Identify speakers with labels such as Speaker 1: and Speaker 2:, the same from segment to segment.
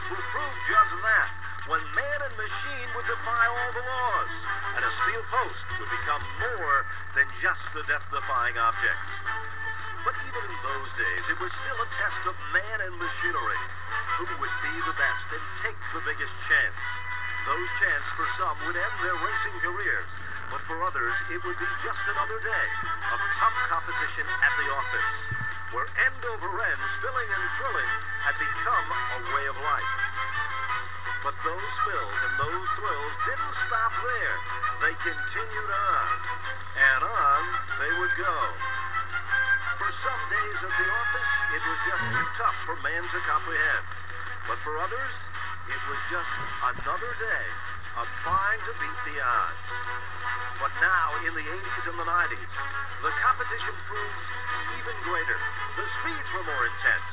Speaker 1: races will prove just that, when man and machine would defy all the laws, and a steel post would become more than just a death-defying object. But even in those days, it was still a test of man and machinery. Who would be the best and take the biggest chance? Those chances for some would end their racing careers, but for others, it would be just another day of tough competition at the office, where end over end, spilling and thrilling had become a way of life. But those spills and those thrills didn't stop there. They continued on, and on they would go. For some days at the office, it was just too tough for man to comprehend. But for others, it was just another day of trying to beat the odds. But now, in the 80s and the 90s, the competition proved even greater. The speeds were more intense.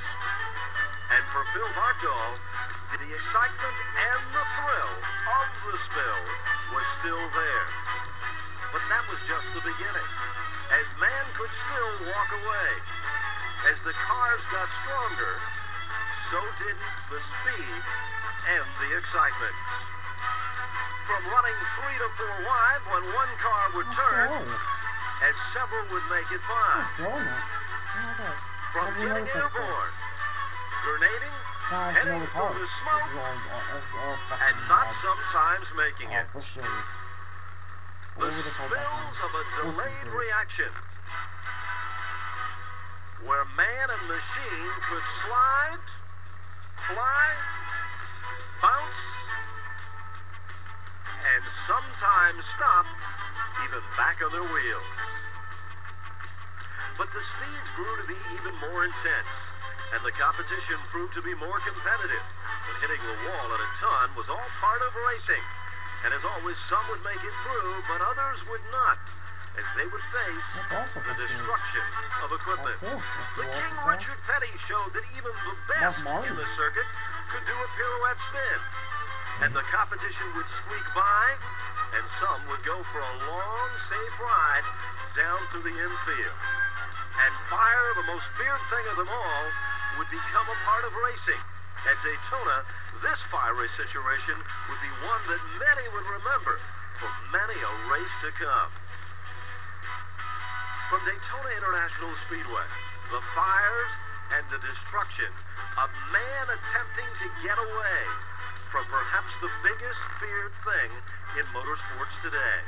Speaker 1: And for Phil Bartol, the excitement and the thrill of the spill was still there. But that was just the beginning, as man could still walk away. As the cars got stronger, so did the speed and the excitement. From running 3 to 4 wide when one car would turn, as several would make it by. From getting airborne, grenading, heading through the smoke, and not sometimes making it. The spills of a delayed reaction, where man and machine could slide, fly, bounce, and sometimes stop, even back on their wheels. But the speeds grew to be even more intense, and the competition proved to be more competitive. But hitting the wall at a ton was all part of racing. And as always, some would make it through, but others would not, as they would face the destruction of equipment. The King Richard Petty showed that even the best in the circuit could do a pirouette spin. And the competition would squeak by, and some would go for a long, safe ride down through the infield. And fire, the most feared thing of them all, would become a part of racing. At Daytona, this fiery situation would be one that many would remember for many a race to come. From Daytona International Speedway, the fires and the destruction of man attempting to get away from perhaps the biggest feared thing in motorsports today.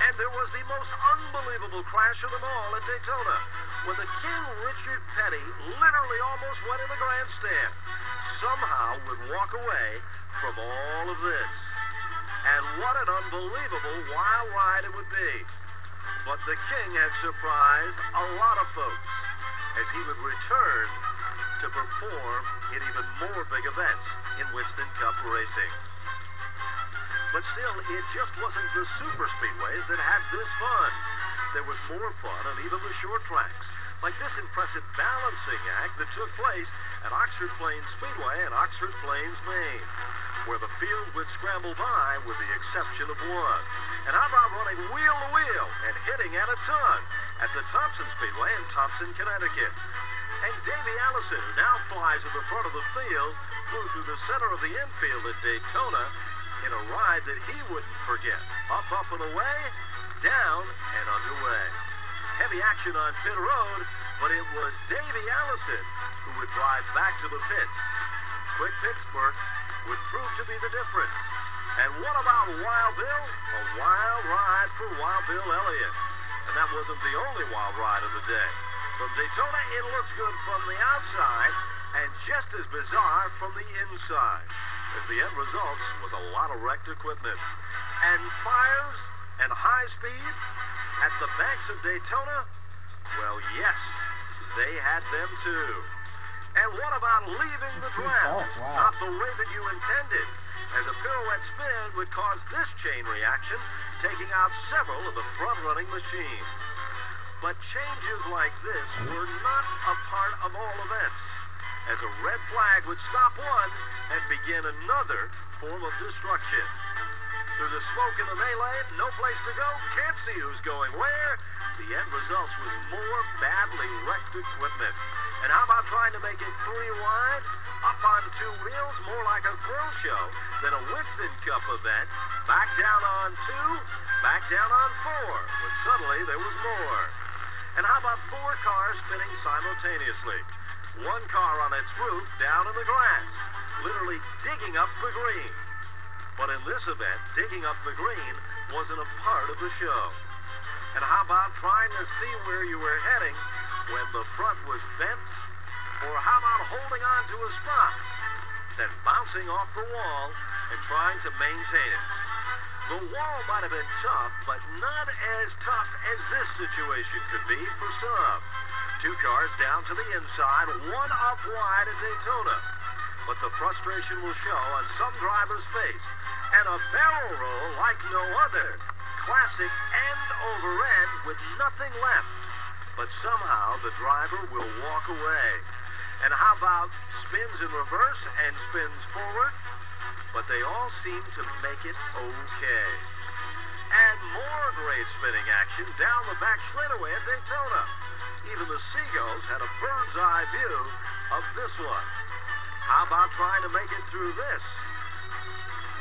Speaker 1: And there was the most unbelievable crash of them all at Daytona, when the King Richard Petty literally almost went in the grandstand. Somehow would walk away from all of this. And what an unbelievable wild ride it would be. But the King had surprised a lot of folks, as he would return to perform in even more big events in Winston Cup racing. But still, it just wasn't the super speedways that had this fun. There was more fun on even the short tracks, like this impressive balancing act that took place at Oxford Plains Speedway in Oxford Plains, Maine, where the field would scramble by with the exception of one. And how about running wheel to wheel and hitting at a ton at the Thompson Speedway in Thompson, Connecticut. And Davey Allison, who now flies at the front of the field, flew through the center of the infield at Daytona in a ride that he wouldn't forget. Up, up, and away, down, and underway. Heavy action on pit road, but it was Davey Allison who would drive back to the pits. Quick Pittsburgh would prove to be the difference. And what about Wild Bill? A wild ride for Wild Bill Elliott. And that wasn't the only wild ride of the day. From Daytona, it looks good from the outside, and just as bizarre from the inside, as the end result was a lot of wrecked equipment. And fires and high speeds at the banks of Daytona? Well, yes, they had them too. And what about leaving the draft? Not the way that you intended, as a pirouette spin would cause this chain reaction, taking out several of the front-running machines. But changes like this were not a part of all events, as a red flag would stop one and begin another form of destruction. Through the smoke and the melee, no place to go, can't see who's going where. The end results was more badly wrecked equipment. And how about trying to make it 3 wide Up on two wheels, more like a thrill show than a Winston Cup event. Back down on two, back down on four, when suddenly there was more. And how about four cars spinning simultaneously? One car on its roof down in the grass, literally digging up the green. But in this event, digging up the green wasn't a part of the show. And how about trying to see where you were heading when the front was bent? Or how about holding on to a spot, then bouncing off the wall and trying to maintain it? The wall might have been tough, but not as tough as this situation could be for some. Two cars down to the inside, one up wide at Daytona. But the frustration will show on some driver's face. And a barrel roll like no other. Classic end over end with nothing left. But somehow the driver will walk away. And how about spins in reverse and spins forward? But they all seem to make it okay. And more great spinning action down the back straightaway at Daytona. Even the Seagulls had a bird's eye view of this one. How about trying to make it through this?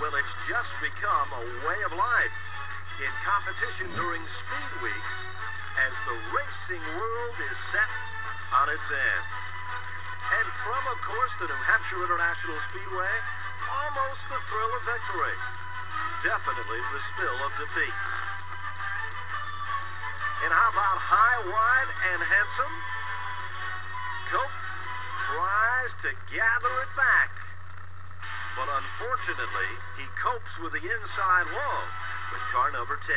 Speaker 1: Well, it's just become a way of life in competition during speed weeks as the racing world is set on its end. And from, of course, the New Hampshire International Speedway, almost the thrill of victory. Definitely the spill of defeat. And how about high, wide, and handsome? Cope tries to gather it back. But unfortunately, he copes with the inside wall with car number 10.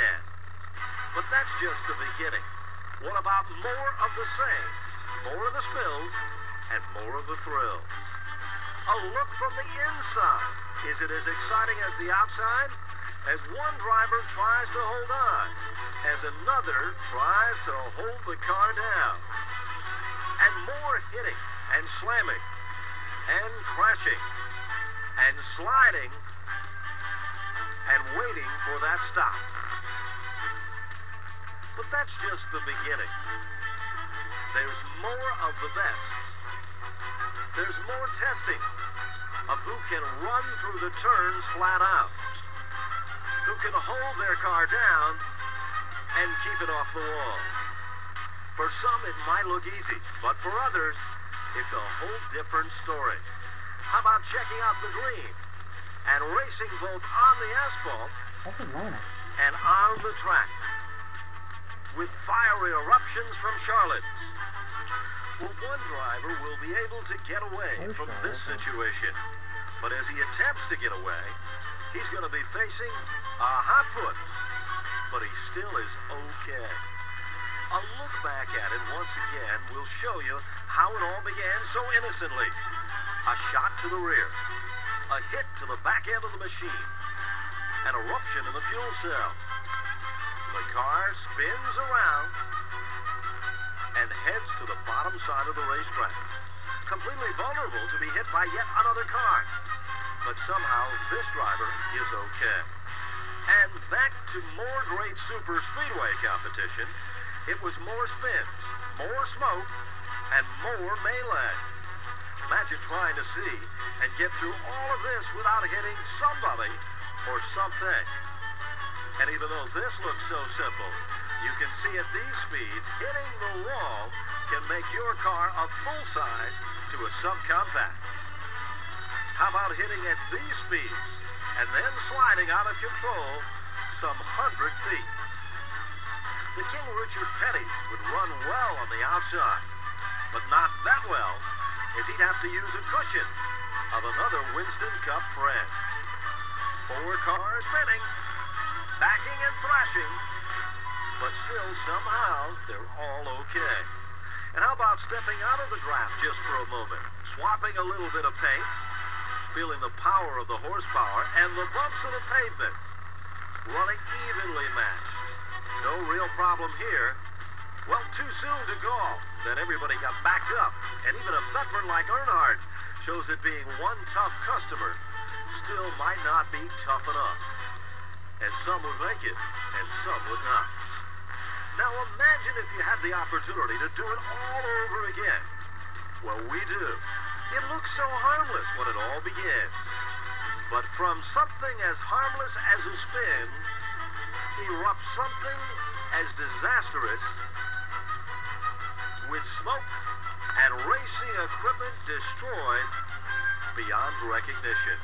Speaker 1: But that's just the beginning. What about more of the same? More of the spills and more of the thrills. A look from the inside. Is it as exciting as the outside? As one driver tries to hold on, as another tries to hold the car down. And more hitting and slamming and crashing and sliding and waiting for that stop. But that's just the beginning. There's more of the best. There's more testing of who can run through the turns flat out, who can hold their car down and keep it off the wall. For some, it might look easy, but for others, it's a whole different story. How about checking out the green and racing both on the asphalt
Speaker 2: That's Atlanta.
Speaker 1: and on the track with fiery eruptions from Charlotte? Well, one driver will be able to get away from this situation, but as he attempts to get away, he's going to be facing a hot foot, but he still is okay. A look back at it once again will show you how it all began so innocently. A shot to the rear, a hit to the back end of the machine, an eruption in the fuel cell. The car spins around and heads to the bottom side of the racetrack, completely vulnerable to be hit by yet another car. But somehow this driver is okay. And back to more great super speedway competition. It was more spins, more smoke, and more melee. Imagine trying to see and get through all of this without hitting somebody or something. And even though this looks so simple, you can see at these speeds, hitting the wall can make your car a full size to a subcompact. How about hitting at these speeds and then sliding out of control some 100 feet? The King Richard Petty would run well on the outside, but not that well, as he'd have to use a cushion of another Winston Cup friend. Four cars spinning, backing and thrashing, but still somehow they're all okay. And how about stepping out of the draft just for a moment, swapping a little bit of paint, feeling the power of the horsepower and the bumps of the pavement, running evenly matched. No real problem here. Well, too soon to call. Then everybody got backed up, and even a veteran like Earnhardt shows that being one tough customer still might not be tough enough, as some would make it and some would not. Now imagine if you had the opportunity to do it all over again. Well, we do. It looks so harmless when it all begins. But from something as harmless as a spin erupts something as disastrous, with smoke and racing equipment destroyed beyond recognition.